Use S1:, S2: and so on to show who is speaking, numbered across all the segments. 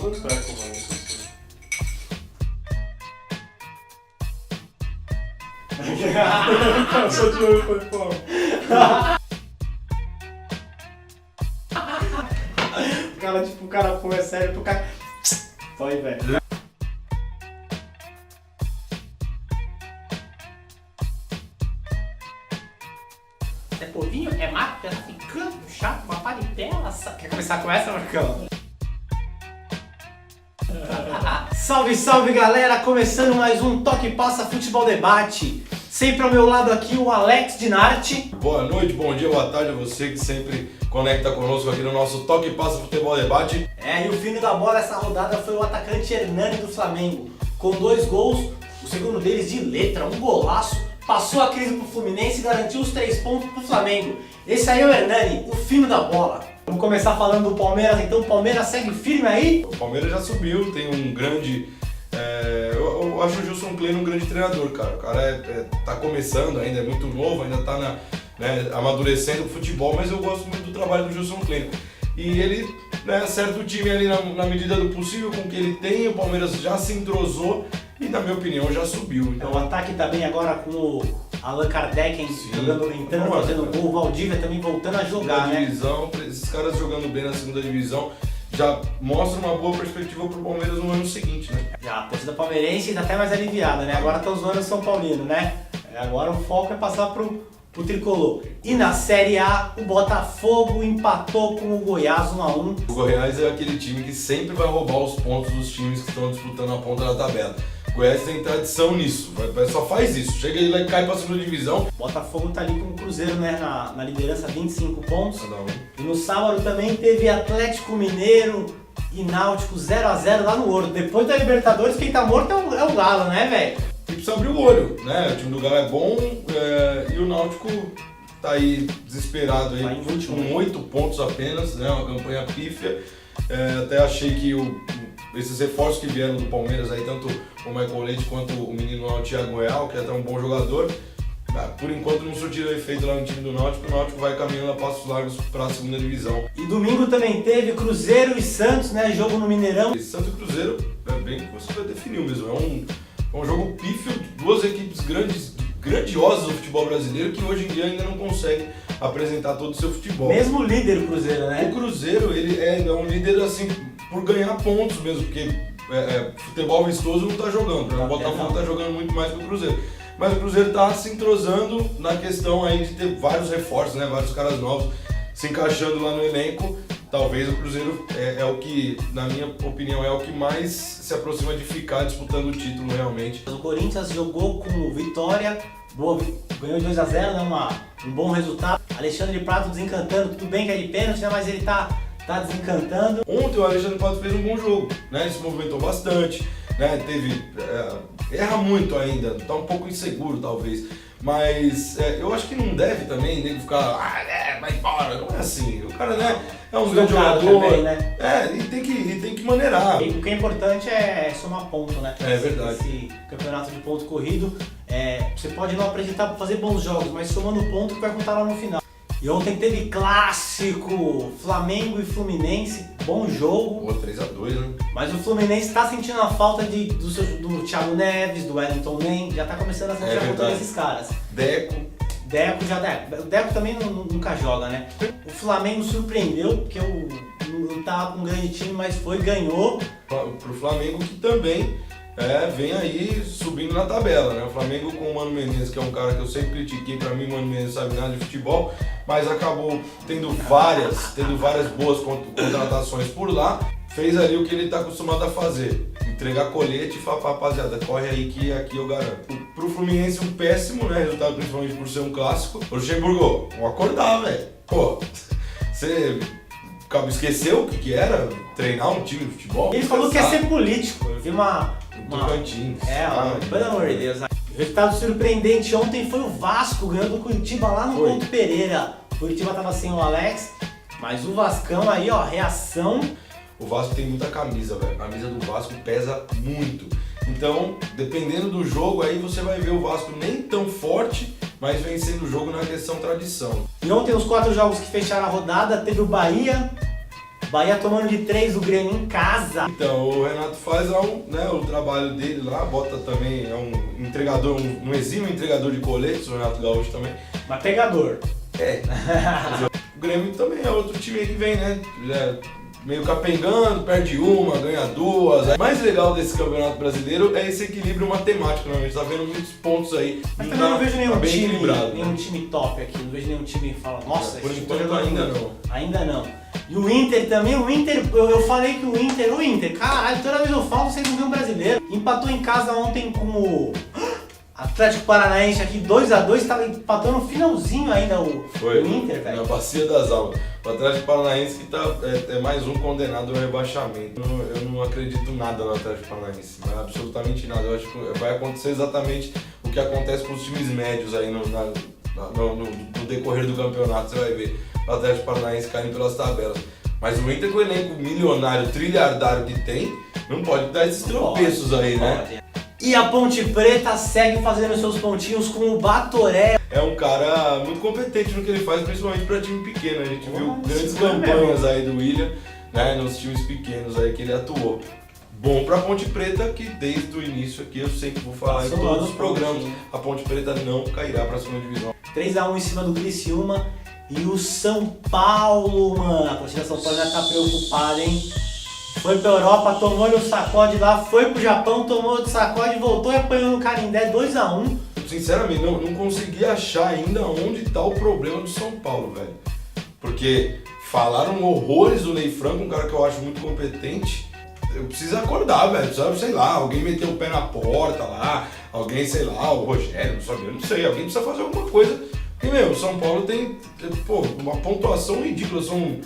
S1: todo o treco, mano. Passou de olho, foi foda.
S2: O cara foi sério pro cara. Foi, velho. É povinho, é mato, é ficando chato, uma paritela. Quer começar com essa, Marcão? Salve, salve, galera! Começando mais um Toque Passa Futebol Debate. Sempre ao meu lado aqui o Alex Dinarte.
S3: Boa noite, bom dia, boa tarde a você que sempre conecta conosco aqui no nosso Toque Passa Futebol Debate.
S2: E o fino da bola essa rodada foi o atacante Hernani do Flamengo, com 2 gols, o segundo deles de letra, um golaço, passou a crise pro Fluminense e garantiu os 3 pontos pro Flamengo. Esse aí é o Hernani, o fino da bola. Vamos começar falando do Palmeiras, então o Palmeiras segue firme aí?
S3: O Palmeiras já subiu, tem um grande... eu acho o Gilson Klein um grande treinador, cara. O cara tá começando ainda, é muito novo, ainda tá amadurecendo o futebol, mas eu gosto muito do trabalho do Gilson Klein. E ele acerta o time ali na medida do possível com o que ele tem, o Palmeiras já se entrosou e, na minha opinião, já subiu.
S2: Então, o ataque tá bem agora com o Allan Kardec entrando, fazendo gol, o Valdívia também voltando a jogar, né?
S3: Divisão, esses caras jogando bem na segunda divisão já mostra uma boa perspectiva pro Palmeiras no ano seguinte, né?
S2: Já, a torcida palmeirense ainda até mais aliviada, né? Agora estão zoando o São Paulino, né? Agora o foco é passar pro Tricolor. E na Série A, o Botafogo empatou com o Goiás 1-1.
S3: O Goiás é aquele time que sempre vai roubar os pontos dos times que estão disputando a ponta da tabela. O Goiás tem tradição nisso, só faz isso. Chega ele lá e cai pra segunda divisão.
S2: O Botafogo tá ali com o Cruzeiro, né, na liderança, 25 pontos.
S3: Cada um.
S2: E no sábado também teve Atlético Mineiro e Náutico 0-0 lá no Ouro. Depois da Libertadores, quem tá morto é o Galo, né, velho?
S3: E precisa abrir o olho, né? O time do Galo é bom e o Náutico tá aí desesperado aí, com 8 pontos apenas, né? Uma campanha pífia. Até achei que esses reforços que vieram do Palmeiras aí, tanto o Michael Leite quanto o menino lá, o Thiago Real, que é até um bom jogador, por enquanto não surtiram efeito lá no time do Náutico. O Náutico vai caminhando a passos largos para a segunda divisão.
S2: E domingo também teve Cruzeiro e Santos, né? Jogo no Mineirão.
S3: E Santos e Cruzeiro, bem que você já definiu mesmo, é um jogo pífio, duas equipes grandiosas do futebol brasileiro que hoje em dia ainda não conseguem apresentar todo o seu futebol.
S2: Mesmo líder o Cruzeiro, né?
S3: O Cruzeiro, ele é um líder assim por ganhar pontos mesmo, porque futebol vistoso não tá jogando, né? O Botafogo tá jogando muito mais que o Cruzeiro. Mas o Cruzeiro tá se entrosando na questão aí de ter vários reforços, né? Vários caras novos se encaixando lá no elenco. Talvez o Cruzeiro é o que, na minha opinião, é o que mais se aproxima de ficar disputando o título realmente.
S2: O Corinthians jogou com o Vitória, ganhou 2-0, né? Um bom resultado. Alexandre Prato desencantando, tudo bem que é de pênalti, né? Mas ele tá desencantando.
S3: Ontem o Alexandre Prato fez um bom jogo, né? Ele se movimentou bastante, né? Erra muito ainda, tá um pouco inseguro talvez. Mas eu acho que não deve também nem ficar, vai embora, não é assim. O cara, né, é um grande jogador,
S2: também, né?
S3: E tem que maneirar.
S2: E o que é importante é somar ponto, né?
S3: É verdade.
S2: Esse campeonato de ponto corrido, você pode não apresentar para fazer bons jogos, mas somando ponto que vai contar lá no final. E ontem teve clássico, Flamengo e Fluminense, bom jogo.
S3: 3-2, né?
S2: Mas o Fluminense tá sentindo a falta do Thiago Neves, do Wellington Nem, já tá começando a sentir a falta desses caras.
S3: Deco.
S2: O Deco também nunca joga, né? O Flamengo surpreendeu, porque não tava com um grande time, mas ganhou.
S3: Pro Flamengo que também vem aí subindo na tabela, né? O Flamengo com o Mano Menezes, que é um cara que eu sempre critiquei, pra mim o Mano Menezes sabe nada de futebol, mas acabou tendo várias boas contratações por lá, fez ali o que ele tá acostumado a fazer, entregar colete e falar, rapaziada, corre aí que aqui eu garanto. Pro Fluminense um péssimo, né, resultado principalmente por ser um clássico. O Luxemburgo, vamos acordar, velho. Pô, você esqueceu o que era treinar um time de futebol?
S2: Ele falou que ia ser político, eu vi uma...
S3: Tocantins.
S2: Pelo amor de Deus. O resultado surpreendente ontem foi o Vasco ganhando do Curitiba lá no Couto Pereira. O Curitiba tava sem o Alex, mas o Vascão aí, ó, reação.
S3: O Vasco tem muita camisa, velho. A camisa do Vasco pesa muito. Então, dependendo do jogo, aí você vai ver o Vasco nem tão forte, mas vencendo o jogo na questão tradição.
S2: E ontem, os 4 jogos que fecharam a rodada, teve o Bahia, Bahia tomando de 3 do Grêmio em casa.
S3: Então, o Renato faz o trabalho dele lá, bota também, é um entregador, um exímio entregador de coletes, o Renato Gaúcho também.
S2: Mas pegador.
S3: O Grêmio também é outro time aí que vem, né? Meio capengando, perde uma, ganha duas. O mais legal desse campeonato brasileiro é esse equilíbrio matemático, né? A gente tá vendo muitos pontos aí.
S2: Mas também não vejo nenhum
S3: bem
S2: time,
S3: equilibrado.
S2: nenhum time top aqui. Não vejo nenhum time que fala, nossa,
S3: Por
S2: esse time tá
S3: enquanto
S2: jogando
S3: ainda
S2: muito.
S3: não.
S2: Ainda não. E o Inter também, eu falei que o Inter, caralho, toda vez eu falo, vocês não viram um brasileiro. Empatou em casa ontem com o Atlético Paranaense aqui, 2x2, estava empatando no finalzinho ainda o Inter, velho.
S3: Na bacia das almas. O Atlético Paranaense que é mais um condenado ao rebaixamento. Eu não acredito nada no Atlético Paranaense, mas absolutamente nada. Eu acho que vai acontecer exatamente o que acontece com os times médios aí no decorrer do campeonato, você vai ver o Atlético Paranaense caindo pelas tabelas. Mas o Inter, com o elenco milionário, trilhardário que tem, não pode dar esses tropeços aí, né?
S2: E a Ponte Preta segue fazendo seus pontinhos com o Batoré.
S3: É um cara muito competente no que ele faz, principalmente para time pequeno. A gente viu grandes
S2: sim,
S3: campanhas aí do William, né, nos times pequenos aí que ele atuou. Bom pra Ponte Preta, que desde o início aqui eu sempre vou falar em todos os programas, a Ponte Preta não cairá pra segunda divisão.
S2: 3x1 em cima do Criciúma. E o São Paulo, mano, a torcida São Paulo já tá preocupada, hein? Foi pra Europa, tomou-lhe o sacode lá, foi pro Japão, tomou o sacode, voltou e apanhou no Canindé 2x1.
S3: Sinceramente, não consegui achar ainda onde tá o problema do São Paulo, velho. Porque falaram horrores do Ney Franco, um cara que eu acho muito competente. Eu preciso acordar, velho, sabe, sei lá, alguém meteu o pé na porta lá, alguém, sei lá, o Rogério, eu não sei, alguém precisa fazer alguma coisa. Porque, meu, o São Paulo tem, uma pontuação ridícula, são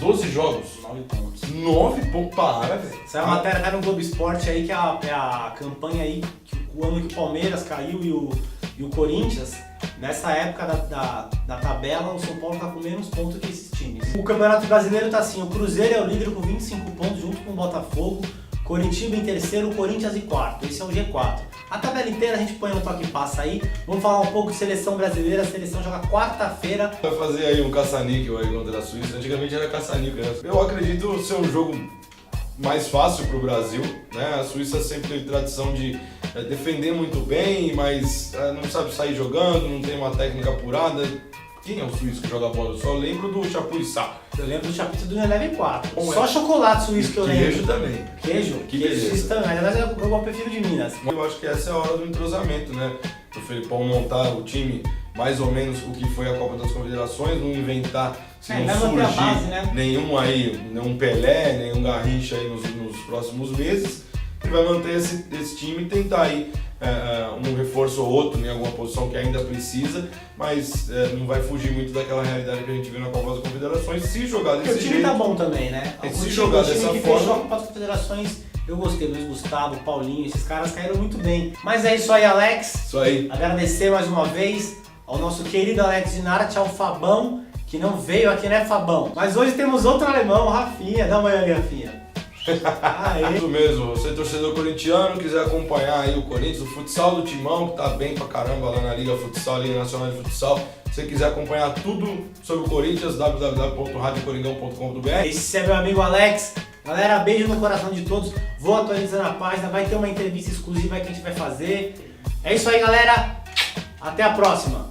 S3: 12 jogos.
S2: 9 pontos.
S3: 9 pontos, para, velho.
S2: Essa é a matéria tá no Globo Esporte aí, que é a campanha aí, que o ano que o Palmeiras caiu e o Corinthians, nessa época da tabela, o São Paulo tá com menos pontos que esses times. O Campeonato Brasileiro tá assim, o Cruzeiro é o líder com 25 pontos, junto com o Botafogo, Coritiba em terceiro, Corinthians em quarto. Esse é o G4. A tabela inteira a gente põe no toque e passa aí. Vamos falar um pouco de seleção brasileira. A seleção joga quarta-feira.
S3: Vai fazer aí um caça-níquel aí contra a Suíça. Antigamente era caça-níquel, né? Eu acredito ser um jogo mais fácil pro Brasil, né? A Suíça sempre teve tradição de defender muito bem, mas não sabe sair jogando, não tem uma técnica apurada. Quem é o suíço que joga bola? Eu só lembro do Chapuisat.
S2: Eu lembro do Chapuisat do Eleve 4. Só chocolate suíço que eu lembro.
S3: Queijo também.
S2: Queijo?
S3: Que
S2: Queijo
S3: beleza.
S2: suíço também. Aliás, eu prefiro de Minas.
S3: Eu acho que essa é a hora do entrosamento, né? O Felipão montar o time mais ou menos o que foi a Copa das Confederações, não inventar, se não
S2: vai manter a
S3: surgir
S2: base, né?
S3: nenhum Pelé, nenhum Garrincha aí nos próximos meses. Ele vai manter esse time e tentar aí um reforço ou outro em alguma posição que ainda precisa, mas não vai fugir muito daquela realidade que a gente viu na Copa das Confederações, se jogar desse jeito.
S2: O time tá bom também, né?
S3: Se jogar dessa
S2: que
S3: forma,
S2: fechou a Copa das Confederações, eu gostei. Luiz Gustavo, Paulinho, esses caras caíram muito bem. Mas é isso aí, Alex.
S3: Isso aí.
S2: Agradecer mais uma vez ao nosso querido Alex Dinara, ao Fabão, que não veio aqui, né, Fabão? Mas hoje temos outro alemão, Rafinha. Dá uma olhada ali, Rafinha. Aê.
S3: Isso mesmo, você torcedor corintiano, quiser acompanhar aí o Corinthians, o futsal do Timão, que tá bem pra caramba lá na Liga Futsal, Liga Nacional de Futsal. Se você quiser acompanhar tudo sobre o Corinthians, www.radiocoringão.com.br.
S2: Esse é meu amigo Alex. Galera, beijo no coração de todos. Vou atualizando a página, vai ter uma entrevista exclusiva que a gente vai fazer. É isso aí, galera. Até a próxima.